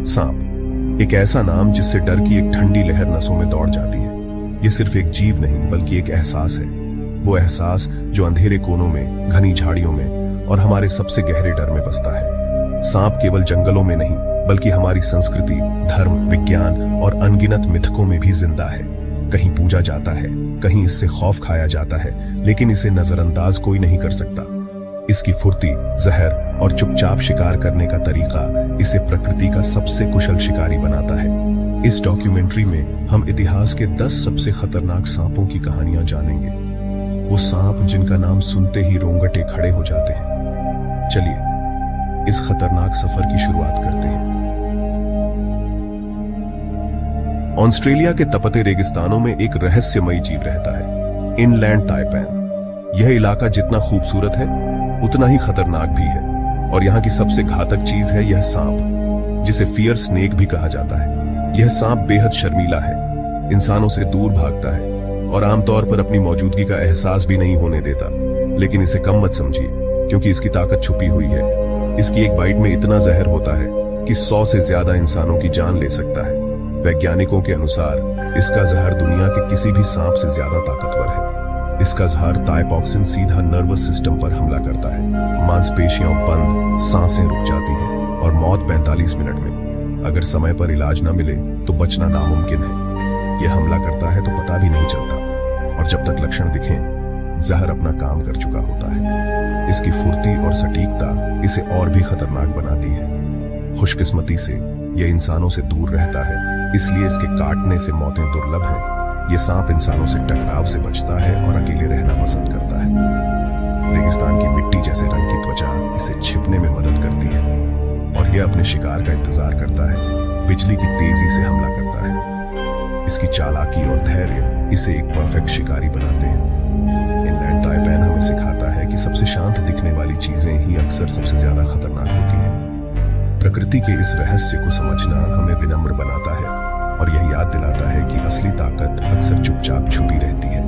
सांप, एक ऐसा नाम जिससे डर की एक ठंडी लहर नसों में दौड़ जाती है। ये सिर्फ एक जीव नहीं बल्कि एक एहसास है, वो एहसास जो अंधेरे कोनों में, घनी झाड़ियों में और हमारे सबसे गहरे डर में बसता है। सांप केवल जंगलों में नहीं बल्कि हमारी संस्कृति, धर्म, विज्ञान और अनगिनत मिथकों में भी जिंदा है। कहीं पूजा जाता है, कहीं इससे खौफ खाया जाता है, लेकिन इसे नजरअंदाज कोई नहीं कर सकता। इसकी फुर्ती, जहर और चुपचाप शिकार करने का तरीका इसे प्रकृति का सबसे कुशल शिकारी बनाता है। इस डॉक्यूमेंट्री में हम इतिहास के 10 सबसे खतरनाक सांपों की कहानियां जानेंगे, वो सांप जिनका नाम सुनते ही रोंगटे खड़े हो जाते हैं। चलिए इस खतरनाक सफर की शुरुआत करते हैं। ऑस्ट्रेलिया के तपते रेगिस्तानों में एक रहस्यमयी जीव रहता है, इनलैंड ताइपैन। यह इलाका जितना खूबसूरत है उतना ही खतरनाक भी है, और यहाँ की सबसे घातक चीज है यह सांप, जिसे फियर स्नेक भी कहा जाता है। यह सांप बेहद शर्मीला है, इंसानों से दूर भागता है और आमतौर पर अपनी मौजूदगी का एहसास भी नहीं होने देता। लेकिन इसे कम मत समझिए, क्योंकि इसकी ताकत छुपी हुई है। इसकी एक बाइट में इतना जहर होता है कि 100 से ज्यादा इंसानों की जान ले सकता है। वैज्ञानिकों के अनुसार इसका जहर दुनिया के किसी भी सांप से ज्यादा ताकतवर है। इसका जहर थाइपॉक्सिन सीधा नर्वस सिस्टम पर हमला करता है, मांसपेशियां बंद, सांसें रुक जाती हैं और मौत 45 मिनट में। अगर समय पर इलाज न मिले तो बचना नामुमकिन है। यह हमला करता है तो पता भी नहीं चलता, और जब तक लक्षण दिखें जहर अपना काम कर चुका होता है। इसकी फुर्ती और सटीकता इसे और भी खतरनाक बनाती है। खुशकिस्मती से यह इंसानों से दूर रहता है, इसलिए इसके काटने से मौतें दुर्लभ हैं। ये सांप इंसानों से टकराव से बचता है और अकेले रहना पसंद करता है। रेगिस्तान की मिट्टी जैसे रंग की त्वचा इसे छिपने में मदद करती है, और यह अपने शिकार का इंतजार करता है। बिजली की तेजी से हमला करता है। इसकी चालाकी और धैर्य इसे एक परफेक्ट शिकारी बनाते हैं। इनलैंड ताइपैन हमें सिखाता है कि सबसे शांत दिखने वाली चीजें ही अक्सर सबसे ज्यादा खतरनाक होती हैं। प्रकृति के इस रहस्य को समझना हमें विनम्र बनाता है और यह याद दिलाता है कि असली ताकत अक्सर चुपचाप छुपी रहती है।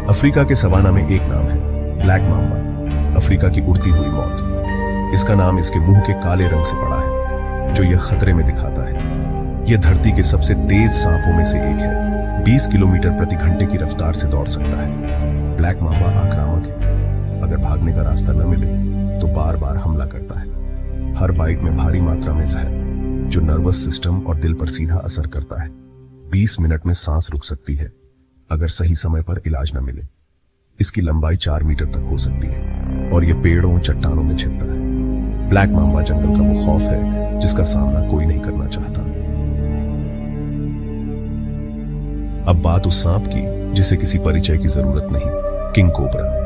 अफ्रीका के सवाना में एक नाम है, ब्लैक माम्बा, अफ्रीका की उड़ती हुई मौत। इसका नाम इसके मुंह के काले रंग से पड़ा है, जो यह खतरे में दिखाता है। यह धरती के सबसे तेज सांपों में से एक है, 20 किलोमीटर प्रति घंटे की रफ्तार से दौड़ सकता है। ब्लैक माम्बा आक्रामक है, अगर भागने का रास्ता न मिले तो बार बार हमला करता है। हर बाइट में भारी मात्रा में जहर, जो नर्वस सिस्टम और दिल पर सीधा असर करता है। 20 मिनट में सांस रुक सकती है अगर सही समय पर इलाज न मिले। इसकी लंबाई 4 मीटर तक हो सकती है और यह पेड़ों, चट्टानों में छिपता है। ब्लैक माम्बा जंगल का वो खौफ है जिसका सामना कोई नहीं करना चाहता। अब बात उस सांप की जिसे किसी परिचय की जरूरत नहीं, किंग कोबरा।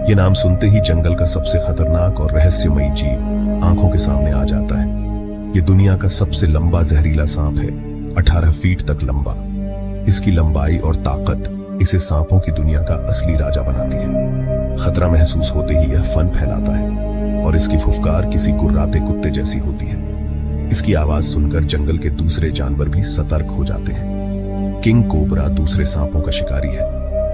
यह नाम सुनते ही जंगल का सबसे खतरनाक और रहस्यमयी जीव आंखों के सामने आ जाता है। यह दुनिया का सबसे लंबा जहरीला सांप है, 18 फीट तक लंबा। इसकी लंबाई और ताकत इसे सांपों की दुनिया का असली राजा बनाती है। खतरा महसूस होते ही यह फन फैलाता है और इसकी फुफकार किसी गुर्राते कुत्ते जैसी होती है। इसकी आवाज सुनकर जंगल के दूसरे जानवर भी सतर्क हो जाते हैं। किंग कोबरा दूसरे सांपों का शिकारी है,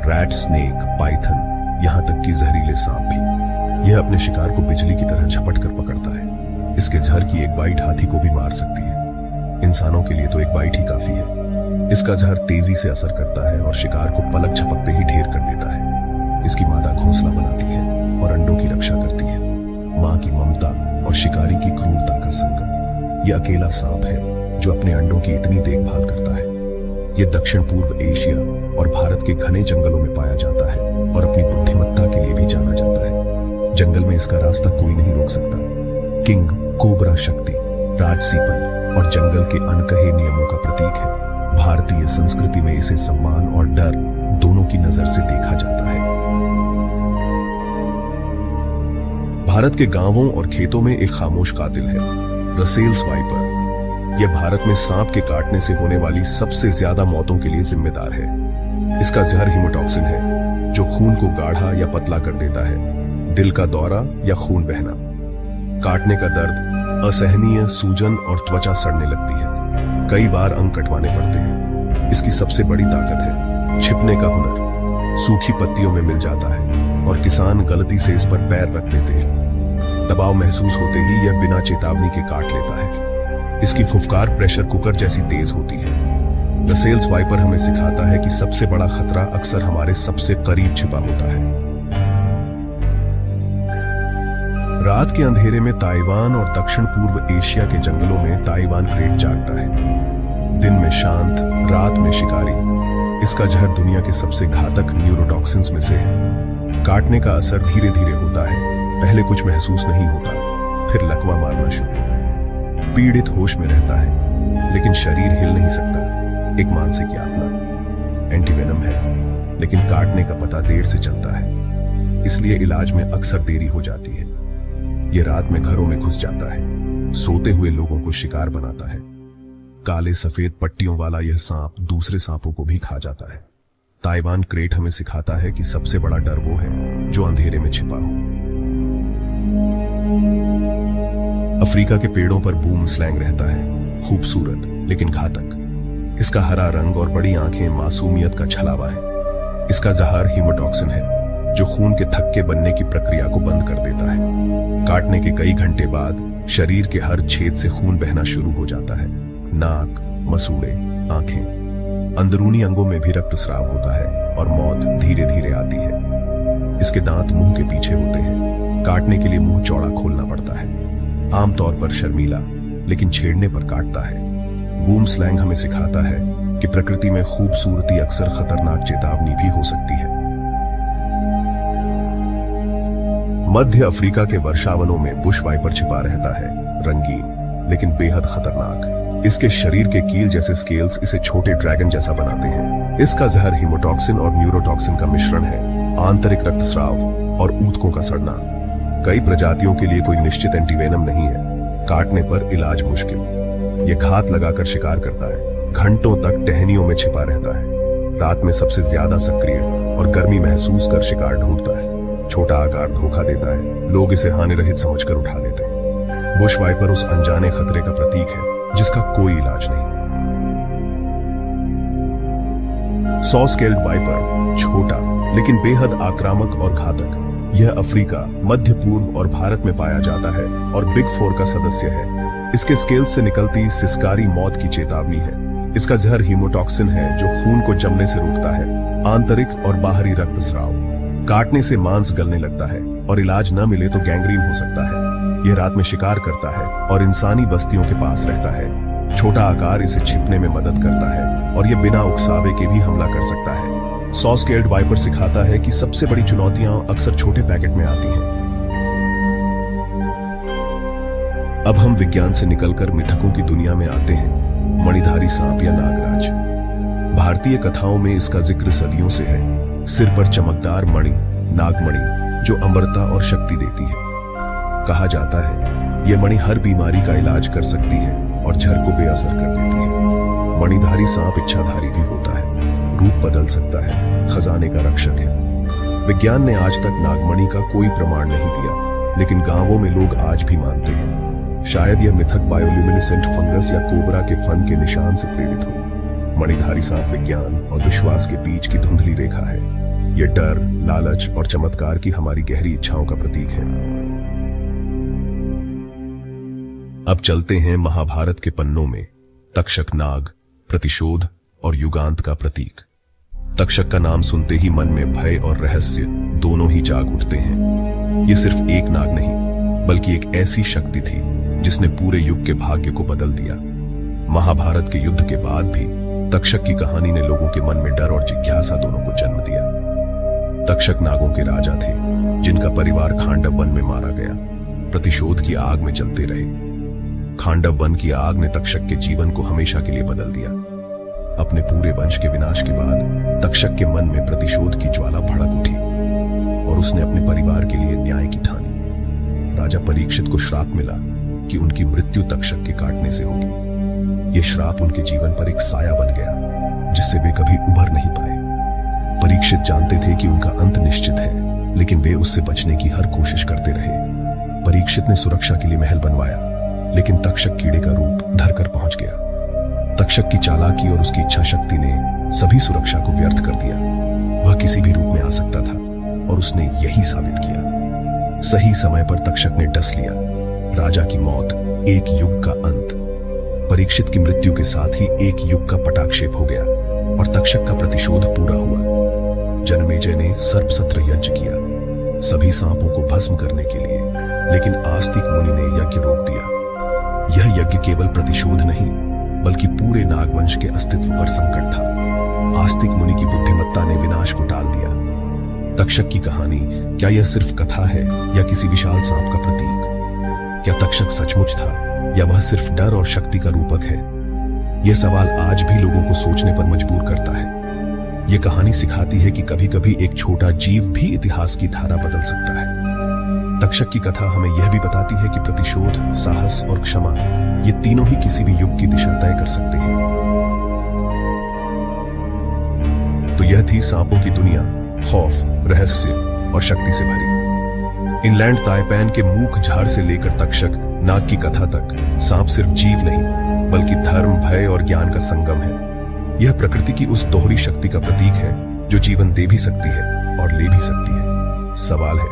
रैट, स्नेक, पाइथन, यहां तक कि जहरीले सांप भी। यह अपने शिकार को बिजली की तरह झपट कर पकड़ता है। इसके जहर की एक बाइट हाथी को भी मार सकती है। इंसानों के लिए तो एक बाइट ही काफी है। इसका जहर तेजी से असर करता है और शिकार को पलक झपकते ही ढेर कर देता है। इसकी मादा घोंसला बनाती है और अंडों की रक्षा करती है। मां की ममता और शिकारी की क्रूरता का संगम। यह अकेला सांप है जो अपने अंडों की इतनी देखभाल करता है। यह दक्षिण पूर्व एशिया और भारत के घने जंगलों में पाया जाता है और अपनी बुद्धिमत्ता के लिए भी जाना जाता है। जंगल में इसका रास्ता कोई नहीं रोक सकता। किंग कोबरा शक्ति, राजसीपन और जंगल के अनकहे नियमों का प्रतीक है। भारतीय संस्कृति में इसे सम्मान और डर दोनों की नजर से देखा जाता है। भारत के गांवों और खेतों में एक खामोश कातिल है, रसेल्स वाइपर। यह भारत में सांप के काटने से होने वाली सबसे ज्यादा मौतों के लिए जिम्मेदार है। इसका जहर हीमोटॉक्सिन है, जो खून को गाढ़ा या पतला कर देता है। दिल का दौरा या खून बहना, काटने का दर्द, असहनीय सूजन और त्वचा सड़ने लगती है। कई बार अंग कटवाने पड़ते हैं। इसकी सबसे बड़ी ताकत है छिपने का हुनर। सूखी पत्तियों में मिल जाता है और किसान गलती से इस पर पैर रख देते हैं। दबाव महसूस होते ही यह बिना चेतावनी के काट लेता है। इसकी फुफकार प्रेशर कुकर जैसी तेज होती है। द सेल्स वाइपर हमें सिखाता है कि सबसे बड़ा खतरा अक्सर हमारे सबसे करीब छिपा होता है। रात के अंधेरे में ताइवान और दक्षिण पूर्व एशिया के जंगलों में ताइवान क्रेट जागता है। दिन में शांत, रात में शिकारी। इसका जहर दुनिया के सबसे घातक न्यूरोटॉक्सिन्स में से है। काटने का असर धीरे धीरे होता है। पहले कुछ महसूस नहीं होता, फिर लकवा मारना शुरू। पीड़ित होश में रहता है, लेकिन शरीर हिल नहीं सकता। एक मानसिक यातना। एंटीवेनम है, लेकिन काटने का पता देर से चलता है, इसलिए इलाज में अक्सर देरी हो जाती है। यह रात में घरों में घुस जाता है, सोते हुए लोगों को शिकार बनाता है। काले सफेद पट्टियों वाला यह सांप दूसरे सांपों को भी खा जाता है। ताइवान क्रेट हमें सिखाता है कि सबसे बड़ा डर वो है जो अंधेरे में छिपा हो। अफ्रीका के पेड़ों पर बूम स्लैंग रहता है, खूबसूरत लेकिन घातक। इसका हरा रंग और बड़ी आंखें मासूमियत का छलावा है। इसका जहर हीमोटॉक्सिन है, जो खून के थक्के बनने की प्रक्रिया को बंद कर देता है। काटने के कई घंटे बाद शरीर के हर छेद से खून बहना शुरू हो जाता है। नाक, मसूड़े, आंखें, अंदरूनी अंगों में भी रक्तस्राव होता है और मौत धीरे धीरे आती है। इसके दांत मुंह के पीछे होते हैं। काटने के लिए मुंह चौड़ा खोलना पड़ता है। आमतौर पर शर्मीला, लेकिन छेड़ने पर काटता है। बूम स्लैंग हमें सिखाता है कि प्रकृति में खूबसूरती अक्सर खतरनाक चेतावनी भी हो सकती है। मध्य अफ्रीका के वर्षावनों में बुश वाइपर छिपा रहता है, रंगीन लेकिन बेहद खतरनाक। इसके शरीर के कील जैसे स्केल्स इसे छोटे ड्रैगन जैसा बनाते हैं। इसका जहर हीमोटॉक्सिन और न्यूरोटॉक्सिन का मिश्रण है। आंतरिक रक्तस्राव और ऊतकों का सड़ना। कई प्रजातियों के लिए कोई निश्चित एंटीवेनम नहीं है। काटने पर इलाज मुश्किल। यह घात लगाकर शिकार करता है। घंटों तक टहनियों में छिपा रहता है। रात में सबसे ज्यादा सक्रिय और गर्मी महसूस कर शिकार ढूंढता है। छोटा आकार धोखा देता है। लोग इसे हानि रहित समझकर उठा लेते हैं। बुश वाइपर उस अनजाने खतरे का प्रतीक है जिसका कोई इलाज नहीं। सॉ स्केल्ड वाइपर छोटा लेकिन बेहद आक्रामक और घातक। यह अफ्रीका, मध्य पूर्व और भारत में पाया जाता है और बिग फोर का सदस्य है। इसके स्केल्स से निकलती सिसकारी मौत की चेतावनी है। इसका जहर हीमोटॉक्सिन है जो खून को जमने से रोकता है। आंतरिक और बाहरी रक्तस्राव। काटने से मांस गलने लगता है और इलाज न मिले तो गैंग्रीन हो सकता है। यह रात में शिकार करता है और इंसानी बस्तियों के पास रहता है। छोटा आकार इसे छिपने में मदद करता है और यह बिना उकसावे के भी हमला कर सकता है। सॉ स्केल्ड वाइपर सिखाता है कि सबसे बड़ी चुनौतियां अक्सर छोटे पैकेट में आती हैं। अब हम विज्ञान से निकलकर मिथकों की दुनिया में आते हैं। मणिधारी सांप या नागराज। भारतीय कथाओं में इसका जिक्र सदियों से है। सिर पर चमकदार मणि, नागमणि, जो अमरता और शक्ति देती है। कहा जाता है यह मणि हर बीमारी का इलाज कर सकती है और जहर को बेअसर कर देती है। मणिधारी सांप इच्छाधारी भी होता है, रूप बदल सकता है, खजाने का रक्षक है। विज्ञान ने आज तक नागमणि का कोई प्रमाण नहीं दिया, लेकिन गांवों में लोग आज भी मानते हैं। शायद यह मिथक बायोल्यूमिनेसेंट फंगस या कोबरा के फन के निशान से प्रेरित हो। मणिधारी सांप विज्ञान और विश्वास के बीच की धुंधली रेखा है। यह डर, लालच और चमत्कार की हमारी गहरी इच्छाओं का प्रतीक है। अब चलते हैं महाभारत के पन्नों में। तक्षक नाग, प्रतिशोध और युगांत का प्रतीक। तक्षक का नाम सुनते ही मन में भय और रहस्य दोनों ही जाग उठते हैं। यह सिर्फ एक नाग नहीं, बल्कि एक ऐसी शक्ति थी जिसने पूरे युग के भाग्य को बदल दिया। महाभारत के युद्ध के बाद भी तक्षक की कहानी ने लोगों के मन में डर और जिज्ञासा दोनों को जन्म दिया। तक्षक नागों के राजा थे, जिनका परिवार खांडव वन में मारा गया। प्रतिशोध की आग में जलते रहे। खांडव वन की आग ने तक्षक के जीवन को हमेशा के लिए बदल दिया। अपने पूरे वंश के विनाश के बाद तक्षक के मन में प्रतिशोध की ज्वाला भड़क उठी और उसने अपने परिवार के लिए न्याय की ठानी। राजा परीक्षित को श्राप मिला कि उनकी मृत्यु तक्षक के काटने से होगी। यह श्राप उनके जीवन पर एक साया बन गया, जिससे वे कभी उभर नहीं पाए। परीक्षित जानते थे कि उनका अंत निश्चित है, लेकिन वे उससे बचने की हर कोशिश करते रहे। परीक्षित ने सुरक्षा के लिए महल बनवाया, लेकिन तक्षक कीड़े का रूप धरकर पहुंच गया। तक्षक की चालाकी और उसकी इच्छा शक्ति ने सभी सुरक्षा को व्यर्थ कर दिया। वह किसी भी रूप में आ सकता था और उसने यही साबित किया। सही समय पर तक्षक ने डस लिया। राजा की मौत, एक युग का अंत। परीक्षित की मृत्यु के साथ ही एक युग का पटाक्षेप हो गया और तक्षक का प्रतिशोध पूरा हुआ। जनमेजय ने सर्पसत्र यज्ञ किया, सभी सांपों को भस्म करने के लिए, लेकिन आस्तिक मुनि ने यज्ञ रोक दिया। यह यज्ञ केवल प्रतिशोध नहीं, बल्कि पूरे नागवंश के अस्तित्व पर संकट था। आस्तिक मुनि की बुद्धिमत्ता ने विनाश को टाल दिया। तक्षक की कहानी, क्या यह सिर्फ कथा है या किसी विशाल सांप का प्रतीक? क्या तक्षक सचमुच था या वह सिर्फ डर और शक्ति का रूपक है? यह सवाल आज भी लोगों को सोचने पर मजबूर करता है। यह कहानी सिखाती है कि कभी कभी एक छोटा जीव भी इतिहास की धारा बदल सकता है। तक्षक की कथा हमें यह भी बताती है कि प्रतिशोध, साहस और क्षमा, ये तीनों ही किसी भी युग की दिशा तय कर सकते हैं। तो यह थी सांपों की दुनिया, खौफ, रहस्य और शक्ति से भरी। इनलैंड ताइपैन के मूक झाड़ से लेकर तक्षक नाग की कथा तक, सांप सिर्फ जीव नहीं, बल्कि धर्म, भय और ज्ञान का संगम है। यह प्रकृति की उस दोहरी शक्ति का प्रतीक है जो जीवन दे भी सकती है और ले भी सकती है। सवाल है,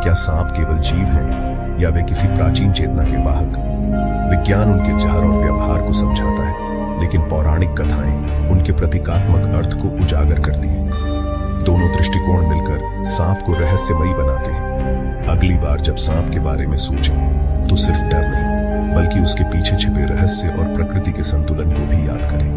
क्या सांप केवल जीव हैं या वे किसी प्राचीन चेतना के वाहक? विज्ञान उनके जहर और व्यवहार को समझाता है, लेकिन पौराणिक कथाएं उनके प्रतीकात्मक अर्थ को उजागर करती हैं। दोनों दृष्टिकोण मिलकर सांप को रहस्यमयी बनाते हैं। अगली बार जब सांप के बारे में सोचें, तो सिर्फ डर नहीं, बल्कि उसके पीछे छिपे रहस्य और प्रकृति के संतुलन को भी याद करें।